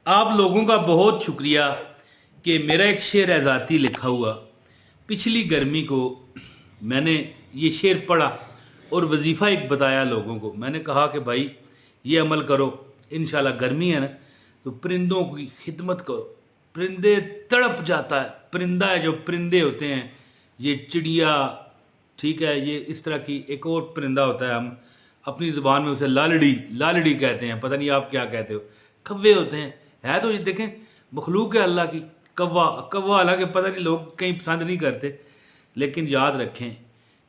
آپ لوگوں کا بہت شکریہ کہ میرا ایک شعر ہے ذاتی لکھا ہوا، پچھلی گرمی کو میں نے یہ شعر پڑھا اور وظیفہ ایک بتایا لوگوں کو۔ میں نے کہا کہ بھائی یہ عمل کرو، انشاءاللہ گرمی ہے نا تو پرندوں کی خدمت کرو۔ پرندے تڑپ جاتا ہے، پرندہ ہے جو پرندے ہوتے ہیں، یہ چڑیا، ٹھیک ہے، یہ اس طرح کی ایک اور پرندہ ہوتا ہے، ہم اپنی زبان میں اسے لالڑی لالڑی کہتے ہیں، پتہ نہیں آپ کیا کہتے ہو۔ کوے ہوتے ہیں، ہے تو یہ دیکھیں مخلوق ہے اللہ کی۔ کوا کوا حالانکہ پتہ نہیں لوگ کہیں پسند نہیں کرتے، لیکن یاد رکھیں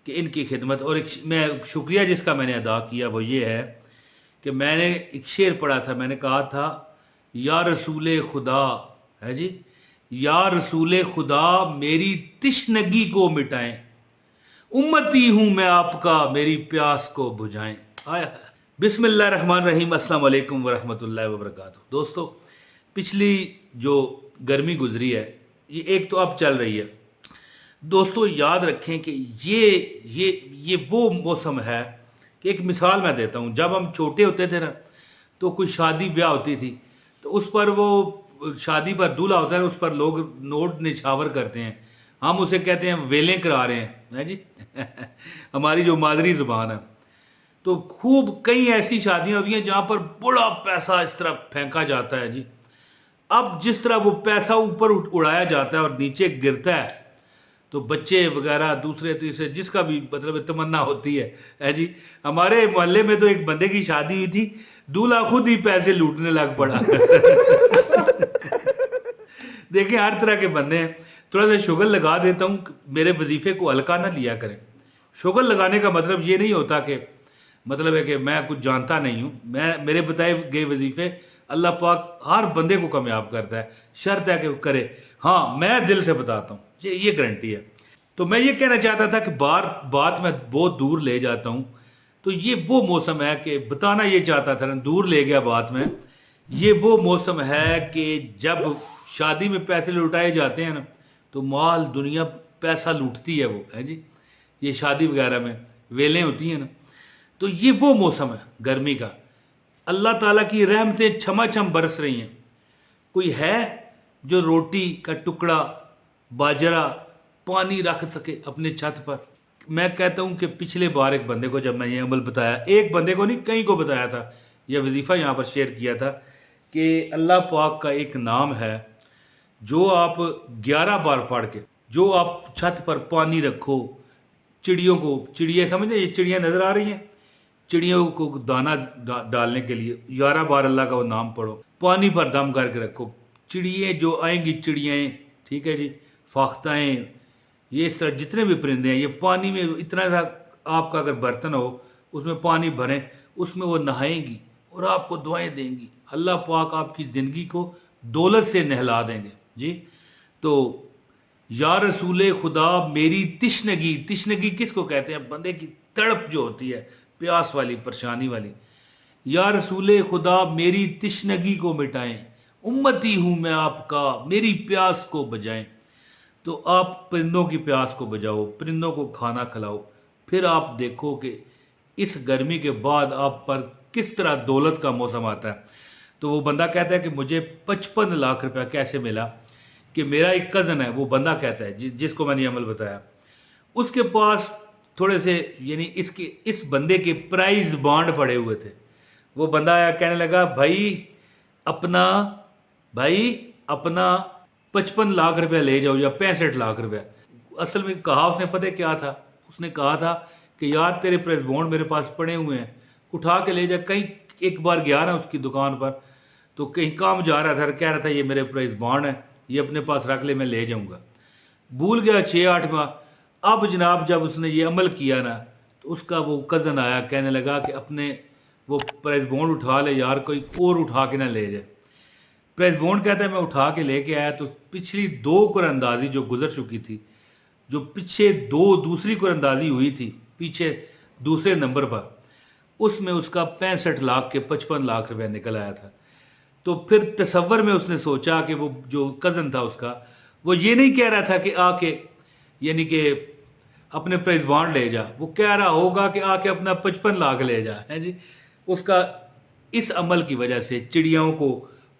کہ ان کی خدمت اور ایک میں شکریہ جس کا میں نے ادا کیا وہ یہ ہے کہ میں نے ایک شعر پڑھا تھا، میں نے کہا تھا یا رسول خدا، ہے جی، یا رسول خدا میری تشنگی کو مٹائیں، امتی ہوں میں آپ کا میری پیاس کو بجھائیں۔ آیا بسم اللہ الرحمن الرحیم۔ السلام علیکم ورحمۃ اللہ وبرکاتہ۔ دوستو، پچھلی جو گرمی گزری ہے یہ ایک تو اب چل رہی ہے۔ دوستو یاد رکھیں کہ یہ وہ موسم ہے کہ ایک مثال میں دیتا ہوں، جب ہم چھوٹے ہوتے تھے نا تو کوئی شادی بیاہ ہوتی تھی تو اس پر وہ شادی پر دولہا ہوتا ہے، اس پر لوگ نوٹ نچھاور کرتے ہیں، ہم اسے کہتے ہیں ویلیں کرا رہے ہیں جی ہماری جو مادری زبان ہے۔ تو خوب کئی ایسی شادیاں ہوتی ہیں جہاں پر بڑا پیسہ اس طرح پھینکا جاتا ہے جی۔ اب جس طرح وہ پیسہ اوپر اڑایا جاتا ہے اور نیچے گرتا ہے تو بچے وغیرہ دوسرے تیسرے جس کا بھی مطلب تمنا ہوتی ہے جی۔ ہمارے محلے میں تو ایک بندے کی شادی ہوئی تھی، دولہا خود ہی پیسے لوٹنے لگ پڑا دیکھیں ہر طرح کے بندے ہیں۔ تھوڑا سا شگل لگا دیتا ہوں، میرے وظیفے کو ہلکا نہ لیا کریں۔ شگل لگانے کا مطلب یہ نہیں ہوتا کہ مطلب ہے کہ میں کچھ جانتا نہیں ہوں، میرے بتائے گئے وظیفے اللہ پاک ہر بندے کو کامیاب کرتا ہے، شرط ہے کہ وہ کرے۔ ہاں میں دل سے بتاتا ہوں، یہ گارنٹی ہے۔ تو میں یہ کہنا چاہتا تھا کہ بات میں بہت دور لے جاتا ہوں، تو یہ وہ موسم ہے کہ بتانا یہ چاہتا تھا، دور لے گیا بات میں۔ یہ وہ موسم ہے کہ جب شادی میں پیسے لوٹائے جاتے ہیں نا تو مال دنیا پیسہ لوٹتی ہے، وہ ہے جی، یہ شادی وغیرہ میں ویلیں ہوتی ہیں نا، تو یہ وہ موسم ہے گرمی کا۔ اللہ تعالیٰ کی رحمتیں چھما چھم برس رہی ہیں۔ کوئی ہے جو روٹی کا ٹکڑا، باجرہ، پانی رکھ سکے اپنے چھت پر؟ میں کہتا ہوں کہ پچھلے بار ایک بندے کو جب میں یہ عمل بتایا، ایک بندے کو نہیں کئی کو بتایا تھا، یہ وظیفہ یہاں پر شیئر کیا تھا کہ اللہ پاک کا ایک نام ہے جو آپ 11 بار پڑھ کے، جو آپ چھت پر پانی رکھو، چڑیوں کو، چڑیا سمجھیں یہ چڑیاں نظر آ رہی ہیں، چڑیوں کو دانہ ڈالنے کے لیے 11 بار اللہ کا وہ نام پڑھو، پانی پر دم کر کے رکھو، چڑیے جو آئیں گی، چڑیاں، ٹھیک ہے جی، فاختائیں، یہ اس طرح جتنے بھی پرندے ہیں یہ پانی میں اتنا سا آپ کا اگر برتن ہو اس میں پانی بھریں، اس میں وہ نہائیں گی اور آپ کو دعائیں دیں گی، اللہ پاک آپ کی زندگی کو دولت سے نہلا دیں گے جی۔ تو یا رسول خدا میری تشنگی، تشنگی کس کو کہتے ہیں؟ بندے کی تڑپ جو ہوتی ہے، پیاس والی، پریشانی والی۔ یا رسول خدا میری تشنگی کو مٹائیں، امتی ہوں میں آپ کا میری پیاس کو بجائیں۔ تو آپ پرندوں کی پیاس کو بجاؤ، پرندوں کو کھانا کھلاؤ، پھر آپ دیکھو کہ اس گرمی کے بعد آپ پر کس طرح دولت کا موسم آتا ہے۔ تو وہ بندہ کہتا ہے کہ مجھے 55 لاکھ روپیہ کیسے ملا؟ کہ میرا ایک کزن ہے، وہ بندہ کہتا ہے جس کو میں نے عمل بتایا، اس کے پاس تھوڑے سے یعنی اس بندے کے پرائز بانڈ پڑے ہوئے تھے۔ وہ بندہ آیا کہنے لگا اپنا بھائی اپنا 55 لاکھ روپیہ لے جاؤ یا 65 لاکھ روپیہ۔ اصل میں کہا اس نے پتہ کیا تھا؟ اس نے کہا تھا کہ یار تیرے پریس بانڈ میرے پاس پڑے ہوئے ہیں، اٹھا کے لے جا۔ کہیں ایک بار گیا نا اس کی دکان پر تو کہیں کام جا رہا تھا، کہہ رہا تھا یہ میرے پرائز بانڈ ہیں، یہ اپنے پاس رکھ لے، میں لے جاؤں گا۔ بھول گیا 6-8 ماہ۔ اب جناب جب اس نے یہ عمل کیا نا تو اس کا وہ کزن آیا کہنے لگا کہ اپنے وہ پرائز بانڈ اٹھا لے یار، کوئی اور اٹھا کے نہ لے جائے۔ پریس بونڈ کہتا ہے میں اٹھا کے لے کے آیا تو پچھلی 2 قراردادی جو گزر چکی تھی، جو پیچھے دوسری قراردادی ہوئی تھی پیچھے دوسرے نمبر پر، اس میں اس کا 65 لاکھ کے 55 لاکھ روپے نکل آیا تھا۔ تو پھر تصور میں اس نے سوچا کہ وہ جو کزن تھا اس کا، وہ یہ نہیں کہہ رہا تھا کہ آ کے یعنی کہ اپنے پریس بانڈ لے جا، وہ کہہ رہا ہوگا کہ آ کے اپنا 55 لاکھ لے جا، ہے جی۔ اس کا اس عمل کی وجہ سے چڑیاؤں کو،